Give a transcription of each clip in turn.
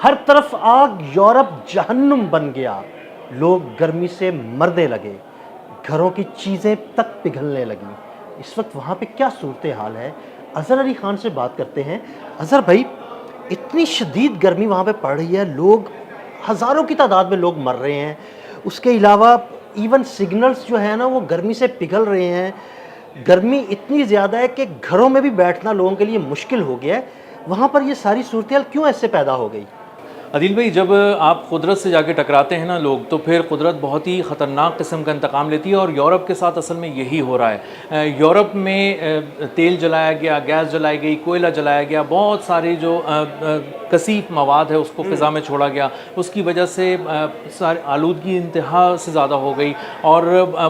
हर तरफ आग, यूरोप जहन्नुम बन गया, लोग गर्मी से मरने लगे, घरों की चीज़ें तक पिघलने लगीं। इस वक्त वहाँ पे क्या सूरत हाल है? अज़हर अली खान से बात करते हैं। अज़हर भाई, इतनी शदीद गर्मी वहाँ पे पड़ रही है, लोग हज़ारों की तादाद में लोग मर रहे हैं। उसके अलावा इवन सिग्नल्स जो है ना वो गर्मी से पिघल रहे हैं। गर्मी इतनी ज़्यादा है कि घरों में भी बैठना लोगों के लिए मुश्किल हो गया है। वहाँ पर ये सारी सूरत हाल क्यों ऐसे पैदा हो गई? अदिल भाई, जब आप कुदरत से जाके टकराते हैं ना लोग, तो फिर कुदरत बहुत ही ख़तरनाक किस्म का इंतकाम लेती है। और यूरोप के साथ असल में यही हो रहा है। यूरोप में तेल जलाया गया, गैस जलाई गई, कोयला जलाया गया, बहुत सारी जो कसीफ मवाद है उसको फ़िज़ा में छोड़ा गया। उसकी वजह से सारी आलूदगी इंतहा से ज़्यादा हो गई और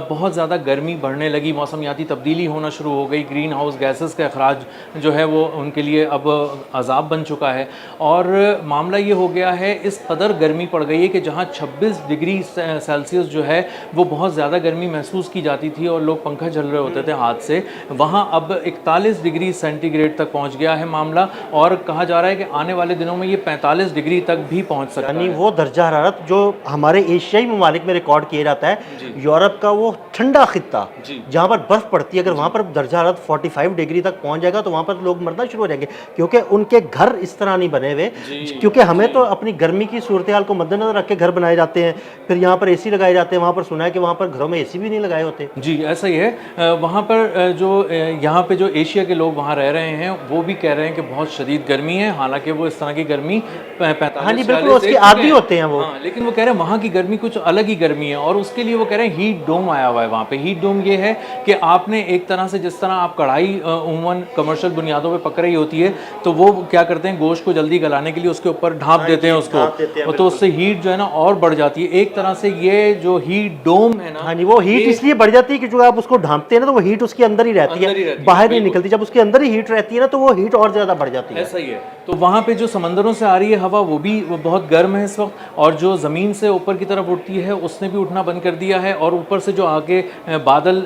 बहुत ज़्यादा गर्मी बढ़ने लगी, मौसमियाती तब्दीली होना शुरू हो गई, ग्रीन हाउस गैसेस का अखराज जो है वो उनके लिए अब अज़ाब बन चुका है। और मामला ये हो गया है, इस कदर गर्मी पड़ गई है कि जहाँ 26 डिग्री सेल्सियस जो है वो बहुत ज़्यादा गर्मी महसूस की जाती थी और लोग पंखा झल रहे होते थे हाथ से, वहाँ अब 41 डिग्री सेंटीग्रेड तक पहुँच गया है मामला। और कहा जा रहा है कि आने वाले दिनों में ये 45 डिग्री तक भी पहुँच सकता यानी है। वो दर्जा हरारत जो हमारे एशियाई ममालिक में रिकॉर्ड किया जाता है, यूरोप का वो ठंडा खित्ता जहाँ पर बर्फ़ पड़ती है, अगर वहाँ पर दर्जा हरारत 45 डिग्री तक पहुँच जाएगा तो वहाँ पर लोग मरना शुरू हो जाएंगे, क्योंकि उनके घर इस तरह नहीं बने हुए। क्योंकि हमें तो अपनी गर्मी की सूरत हाल को मद्देनजर रख के घर बनाए जाते हैं, फिर यहाँ पर एसी लगाए जाते हैं। वहाँ पर सुना है कि वहाँ पर घरों में एसी भी नहीं लगाए होते। जी, ऐसा ही है। वहाँ पर जो यहाँ पे जो एशिया के लोग वहाँ रह रहे हैं वो भी कह रहे हैं कि बहुत शदीद गर्मी है, हालांकि वो इस तरह की गर्मी 45 हाँ जी, बिल्कुल 40 उसके देख आदी चुके हैं। होते हैं वो। हाँ, लेकिन वो कह रहे हैं वहाँ की गर्मी कुछ अलग ही गर्मी है और उसके लिए वो कह रहे हैं हीट डोम आया हुआ है वहाँ पे। हीट डोम ये है कि आपने एक तरह से, जिस तरह आप कढ़ाई उमूमन कमर्शियल बुनियादों पे पक रही होती है, तो वो क्या करते हैं, गोश्त को जल्दी गलाने के लिए उसके ऊपर ढाँप देते हैं उसको, तो उससे हीट जो है ना और बढ़ जाती है। एक तरह से ये जो हीट डोम है ना, हाँ जी, वो हीट इसलिए बढ़ जाती है कि जो आप उसको ढांपते हैं ना तो वो हीट उसके अंदर ही रहती है, बाहर नहीं निकलती। जब उसके अंदर ही हीट रहती है ना तो वो हीट और ज़्यादा बढ़ जाती है। ऐसा ही है। तो वहाँ पे जो समंदरों से आ रही है हवा वो बहुत गर्म है इस वक्त, और जो ज़मीन से ऊपर की तरफ उठती है उसने भी उठना बंद कर दिया है। और ऊपर से जो आगे बादल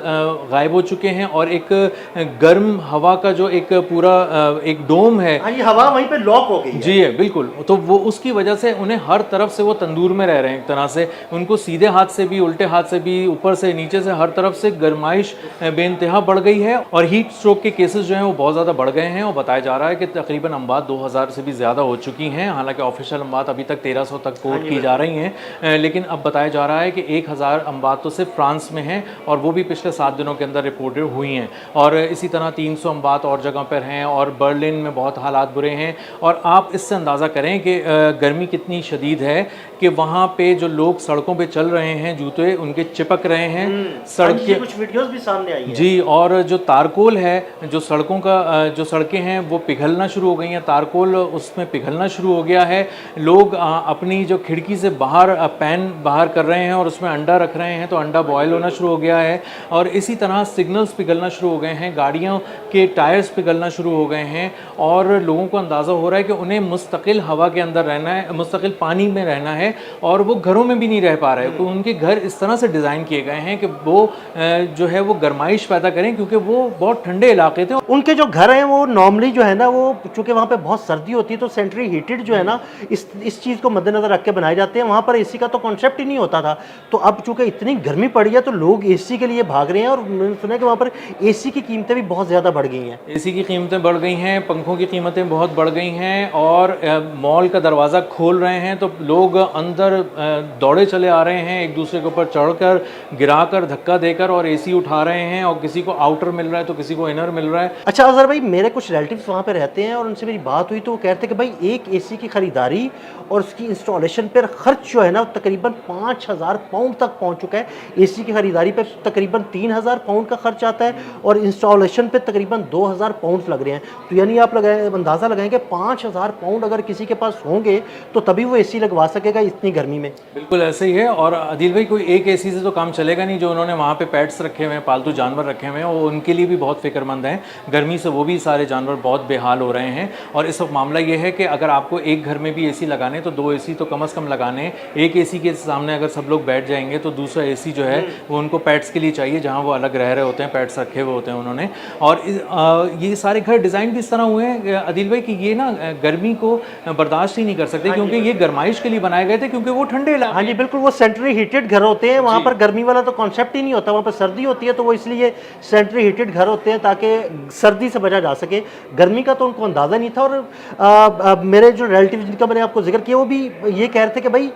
गायब हो चुके हैं और एक गर्म हवा का जो एक पूरा एक डोम है, हाँ, ये हवा वहीं पे लॉक हो गई है। जी है, बिल्कुल। तो वो उसकी वजह से उन्हें हर तरफ से वो तंदूर में रह रहे हैं एक तरह से। उनको सीधे हाथ से भी, उल्टे हाथ से भी, ऊपर से नीचे से, हर तरफ से गर्माइश बेइंतहा बढ़ गई है और हीट स्ट्रोक के केसेस जो हैं वो बहुत ज़्यादा बढ़ गए हैं। और बताया जा रहा है कि तकरीबन अमवात 2000 से भी ज़्यादा हो चुकी हैं। हालांकि ऑफिशियल अमवात अभी तक 1300 तक कोट की जा रही हैं, लेकिन अब बताया जा रहा है कि 1000 अमवात तो सिर्फ फ्रांस में हैं और वो भी पिछले 7 दिनों के अंदर रिपोर्टेड हुई हैं। और इसी तरह 300 अमवात और जगह पर हैं और बर्लिन में बहुत हालात बुरे हैं। और आप इससे अंदाज़ा करें कि गर्मी कितनी शदीद है कि वहाँ पे जो लोग सड़कों पे चल रहे हैं, जूते उनके चिपक रहे हैं सड़क के, कुछ वीडियोस भी सामने आई हैं। जी। और जो तारकोल है, जो सड़कों का जो सड़कें हैं वो पिघलना शुरू हो गई हैं, तारकोल उसमें पिघलना शुरू हो गया है। लोग अपनी जो खिड़की से बाहर पैन बाहर कर रहे हैं और उसमें अंडा रख रहे हैं, तो अंडा बॉयल होना शुरू हो गया है। और इसी तरह सिग्नल्स पिघलना शुरू हो गए हैं, गाड़ियों के टायर्स पिघलना शुरू हो गए हैं। और लोगों को अंदाज़ा हो रहा है कि उन्हें मुस्तकिल हवा के अंदर रहना है, मुस्तकिल पानी में रहना है, और वो घरों में भी नहीं रह पा रहे। तो उनके घर इस तरह से डिज़ाइन किए गए हैं कि वो जो है वो गर्माइश पैदा करें, क्योंकि वो बहुत ठंडे इलाके थे। उनके जो घर हैं वो नॉर्मली जो है ना, वो चूंकि वहाँ पे बहुत सर्दी होती है तो सेंट्री हीटेड जो है ना, इस चीज़ को मद्देनजर रख के बनाए जाते हैं। वहाँ पर एसी का तो कॉन्सेप्ट ही नहीं होता था। तो अब चूंकि इतनी गर्मी पड़ी है तो लोग एसी के लिए भाग रहे हैं, और मैंने सुना है कि वहाँ पर एसी की कीमतें भी बहुत ज़्यादा बढ़ गई हैं। एसी की कीमतें बढ़ गई हैं, पंखों की कीमतें बहुत बढ़ गई हैं, और मॉल का दरवाज़ा खोल रहे हैं तो लोग अंदर दौड़े चले आ रहे हैं, एक दूसरे के ऊपर चढ़कर, गिराकर, धक्का देकर और एसी उठा रहे हैं। और किसी को आउटर मिल रहा है तो किसी को इनर मिल रहा है। अच्छा अज़हर भाई, मेरे कुछ रिलेटिव्स वहाँ पे रहते हैं और उनसे मेरी बात हुई तो वो कहते हैं कि भाई एक एसी की ख़रीदारी और उसकी इंस्टॉलेशन पर ख़र्च जो है ना तकरीबन 5000 पाउंड तक पहुँच चुका है। एसी की ख़रीदारी पर तकरीबन 3000 पाउंड का खर्च आता है और इंस्टॉलेशन पे तकरीबन 2000 पाउंड लग रहे हैं। तो यानी आप अंदाज़ा लगाएंगे 5000 पाउंड अगर किसी के पास होंगे तो तभी वो एसी लगवा सकेगा इतनी गर्मी में। बिल्कुल ऐसे ही है। और आदिल भाई, कोई एक एसी से तो काम चलेगा नहीं। जो उन्होंने वहाँ पे पेट्स रखे हुए हैं, पालतू जानवर रखे हुए हैं, वो उनके लिए भी बहुत फिक्रमंद हैं। गर्मी से वो भी सारे जानवर बहुत बेहाल हो रहे हैं। और इस वक्त मामला ये है कि अगर आपको एक घर में भी एसी लगाने तो 2 एसी तो कम से कम लगाने। एक एसी के सामने अगर सब लोग बैठ जाएंगे तो दूसरा एसी जो है वो उनको उनको पेट्स के लिए चाहिए, जहाँ वो अलग रह रहे होते हैं, पेट्स रखे हुए होते हैं उन्होंने। और ये सारे घर डिज़ाइन भी इस तरह हुए हैं आदिल भाई कि ये ना गर्मी को बर्दाश्त ही नहीं कर सकते, क्योंकि ये गर्माइश के लिए बनाए गए थे, क्योंकि वो ठंडे इलाके हाँ जी बिल्कुल, वो सेंट्रली हीटेड घर होते हैं, वहाँ पर गर्मी वाला तो कॉन्सेप्ट ही नहीं होता, वहाँ पर सर्दी होती है, तो वो इसलिए सेंट्रली हीटेड घर होते हैं ताकि सर्दी से बचा जा सके। गर्मी का तो उनको अंदाज़ा नहीं था। और मेरे जो रिलेटिव जिनका मैंने आपको जिक्र किया वो भी ये कह रहे थे कि भाई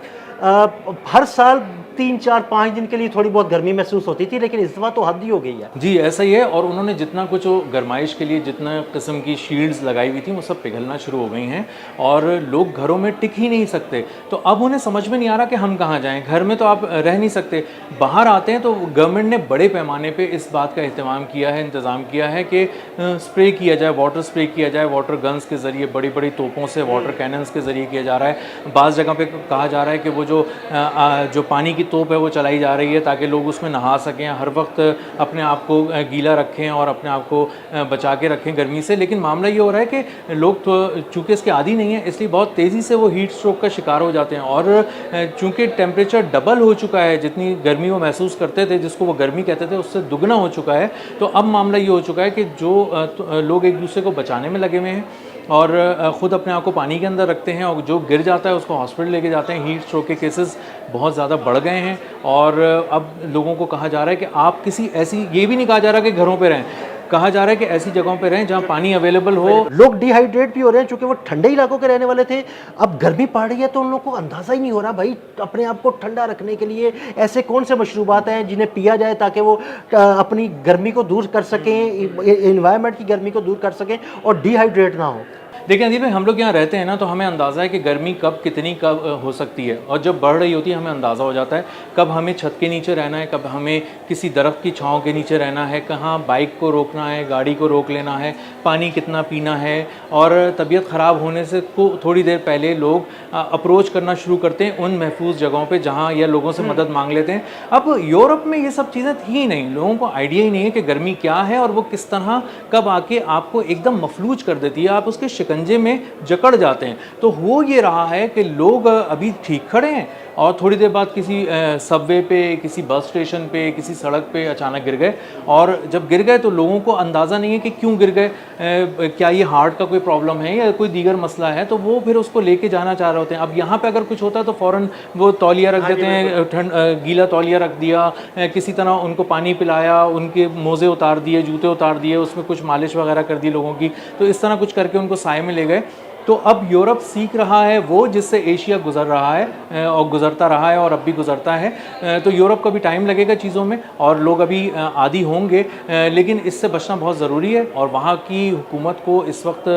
हर साल 3-4-5 दिन के लिए थोड़ी बहुत गर्मी महसूस होती थी, लेकिन इस दफ़ा तो हद ही हो गई है। जी ऐसा ही है। और उन्होंने जितना कुछ वो गर्माइश के लिए जितना किस्म की शील्ड्स लगाई हुई थी वो सब पिघलना शुरू हो गई हैं और लोग घरों में टिक ही नहीं सकते। तो अब उन्हें समझ में नहीं आ रहा कि हम कहाँ जाएं, घर में तो आप रह नहीं सकते। बाहर आते हैं तो गवर्नमेंट ने बड़े पैमाने पे इस बात का अहतमाम किया है, इंतज़ाम किया है कि स्प्रे किया जाए, वाटर स्प्रे किया जाए, वाटर गन्स के ज़रिए, बड़ी बड़ी तोपों से, वाटर कैनन्स के ज़रिए किया जा रहा है। बाज़ जगह पे कहा जा रहा है कि वो जो पानी की तोप है वो चलाई जा रही है ताकि लोग उसमें नहा सकें, हर वक्त अपने आप को गीला रखें और अपने आप को बचा के रखें गर्मी से। लेकिन मामला ये हो रहा है कि लोग तो चूँकि इसके आदी नहीं है, इसलिए बहुत तेज़ी से वो हीट स्ट्रोक का शिकार हो जाते हैं। और चूँकि टेम्परेचर डबल हो चुका है, जितनी गर्मी वो महसूस करते थे, जिसको वो गर्मी कहते थे, उससे दुगना हो चुका है। तो अब मामला ये हो चुका है कि जो लोग एक दूसरे को बचाने में लगे हुए हैं और ख़ुद अपने आप को पानी के अंदर रखते हैं, और जो गिर जाता है उसको हॉस्पिटल लेके जाते हैं। हीट स्ट्रोक के केसेस बहुत ज़्यादा बढ़ गए हैं और अब लोगों को कहा जा रहा है कि आप किसी ऐसी, ये भी नहीं कहा जा रहा कि घरों पे रहें, कहा जा रहा है कि ऐसी जगहों पे रहें जहाँ पानी अवेलेबल हो। लोग डिहाइड्रेट भी हो रहे हैं क्योंकि वो ठंडे इलाकों के रहने वाले थे, अब गर्मी पड़ रही है तो उन लोगों को अंदाज़ा ही नहीं हो रहा भाई अपने आप को ठंडा रखने के लिए ऐसे कौन से मशरूबात हैं जिन्हें पिया जाए ताकि वो अपनी गर्मी को दूर कर सकें, इन्वायरमेंट की गर्मी को दूर कर सकें और डिहाइड्रेट ना हो। देखिए अदीब भाई, हम लोग यहाँ रहते हैं ना, तो हमें अंदाज़ा है कि गर्मी कब कितनी कब हो सकती है, और जब बढ़ रही होती है हमें अंदाज़ा हो जाता है कब हमें छत के नीचे रहना है, कब हमें किसी दरख्त की छांव के नीचे रहना है, कहाँ बाइक को रोकना है, गाड़ी को रोक लेना है, पानी कितना पीना है। और तबीयत ख़राब होने से थोड़ी देर पहले लोग अप्रोच करना शुरू करते हैं उन महफूज जगहों पर जहाँ या लोगों से मदद मांग लेते हैं। अब यूरोप में ये सब चीज़ें थी ही नहीं, लोगों को आइडिया ही नहीं है कि गर्मी क्या है और वो किस तरह कब आके आपको एकदम मफलूज कर देती है, आप उसके शिकंजे में जकड़ जाते हैं। तो हो ये रहा है कि लोग अभी ठीक खड़े हैं और थोड़ी देर बाद किसी सबवे पे, किसी बस स्टेशन पे, किसी सड़क पे अचानक गिर गए। और जब गिर गए तो लोगों को अंदाज़ा नहीं है कि क्यों गिर गए, क्या ये हार्ट का कोई प्रॉब्लम है या कोई दीगर मसला है, तो वो फिर उसको लेके जाना चाह रहे होते हैं। अब यहाँ पे अगर कुछ होता है तो फ़ौरन वो तौलिया रख देते हैं, गीला तौलिया रख दिया, किसी तरह उनको पानी पिलाया, उनके मोज़े उतार दिए, जूते उतार दिए, उसमें कुछ मालिश वगैरह कर दी लोगों की, तो इस तरह कुछ करके उनको साए में ले गए। तो अब यूरोप सीख रहा है वो जिससे एशिया गुजर रहा है और गुजरता रहा है और अब भी गुजरता है। तो यूरोप को भी टाइम लगेगा चीज़ों में और लोग अभी आदी होंगे, लेकिन इससे बचना बहुत ज़रूरी है। और वहाँ की हुकूमत को इस वक्त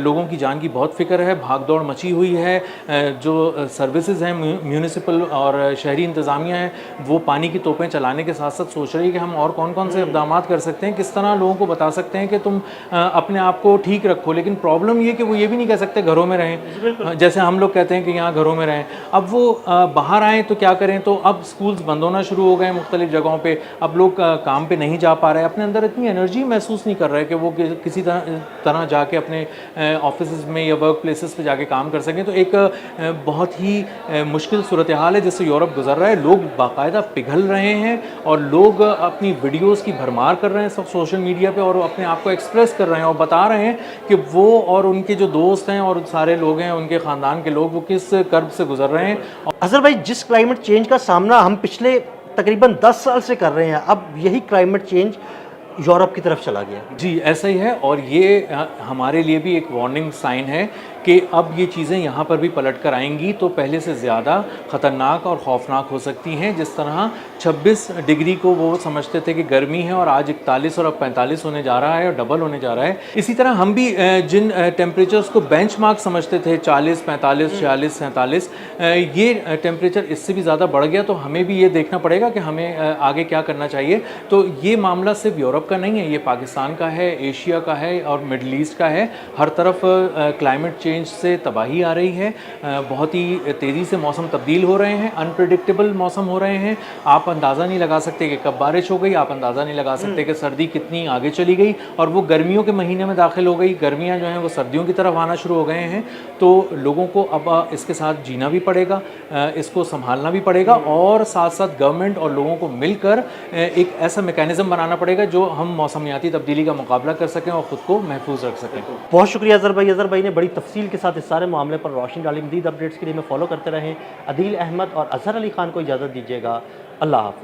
लोगों की जान की बहुत फ़िक्र है, भाग दौड़ मची हुई है। जो सर्विसेज हैं, म्यूनिसिपल और शहरी इंतज़ामिया हैं, वो पानी की तोपें चलाने के साथ साथ सोच रही है कि हम और कौन कौन से इक़दाम कर सकते हैं, किस तरह लोगों को बता सकते हैं कि तुम अपने आप को ठीक रखो। लेकिन प्रॉब्लम ये कि वो ये भी नहीं कह सकते घरों में रहें, जैसे हम लोग कहते हैं कि यहाँ घरों में रहें। अब वो बाहर आएँ तो क्या करें, तो अब स्कूल्स बंद होना शुरू हो गए मुख्तलिफ जगहों पे, अब लोग काम पे नहीं जा पा रहे, अपने अंदर इतनी एनर्जी महसूस नहीं कर रहे कि वो किसी तरह जाके अपने ऑफिस में या वर्क प्लेसेस पे जाके काम कर सकें। तो एक बहुत ही मुश्किल सूरत हाल है जिससे यूरोप गुजर रहा है। लोग बाकायदा पिघल रहे हैं और लोग अपनी वीडियोज़ की भरमार कर रहे हैं सब सोशल मीडिया पे और अपने आप को एक्सप्रेस कर रहे हैं और बता रहे हैं कि वो और उनके जो दोस्त हैं और सारे लोग हैं, उनके ख़ानदान के लोग, वो किस कर्ब से गुजर रहे हैं। अज़हर भाई, जिस क्लाइमेट चेंज का सामना हम पिछले तकरीबन 10 साल से कर रहे हैं, अब यही क्लाइमेट चेंज यूरोप की तरफ चला गया। जी ऐसा ही है और ये हमारे लिए भी एक वार्निंग साइन है कि अब ये चीज़ें यहाँ पर भी पलट कर आएंगी तो पहले से ज़्यादा ख़तरनाक और ख़ौफनाक हो सकती हैं। जिस तरह 26 डिग्री को वो समझते थे कि गर्मी है और आज 41 और अब 45 होने जा रहा है और डबल होने जा रहा है। इसी तरह हम भी जिन टेम्परेचर्स को बेंचमार्क समझते थे 40, 45, 46, 47, ये टेम्परेचर इससे भी ज़्यादा बढ़ गया। तो हमें भी ये देखना पड़ेगा कि हमें आगे क्या करना चाहिए। तो ये मामला सिर्फ यूरोप का नहीं है, ये पाकिस्तान का है, एशिया का है और मिडल ईस्ट का है। हर तरफ क्लाइमेट चेंज चेंज से तबाही आ रही है, बहुत ही तेज़ी से मौसम तब्दील हो रहे हैं, अनप्रिडिक्टेबल मौसम हो रहे हैं। आप अंदाज़ा नहीं लगा सकते कि कब बारिश हो गई, आप अंदाज़ा नहीं लगा सकते कि सर्दी कितनी आगे चली गई और वो गर्मियों के महीने में दाखिल हो गई। गर्मियाँ जो हैं वो सर्दियों की तरफ आना शुरू हो गए हैं। तो लोगों को अब इसके साथ जीना भी पड़ेगा, इसको संभालना भी पड़ेगा और साथ साथ गवर्नमेंट और लोगों को मिलकर एक ऐसा मैकेनिज़्म बनाना पड़ेगा जो हम मौसमियाती तब्दीली का मुकाबला कर सकें और ख़ुद को महफूज रख सकें। बहुत शुक्रिया अज़हर भाई ने बड़ी तफसील के साथ इस सारे मामले पर रोशनी डाली। मज़ीद अपडेट्स के लिए हमें फॉलो करते रहें। अदील अहमद और अज़हर अली ख़ान को इजाज़त दीजिएगा। अल्लाह हाफ़िज़।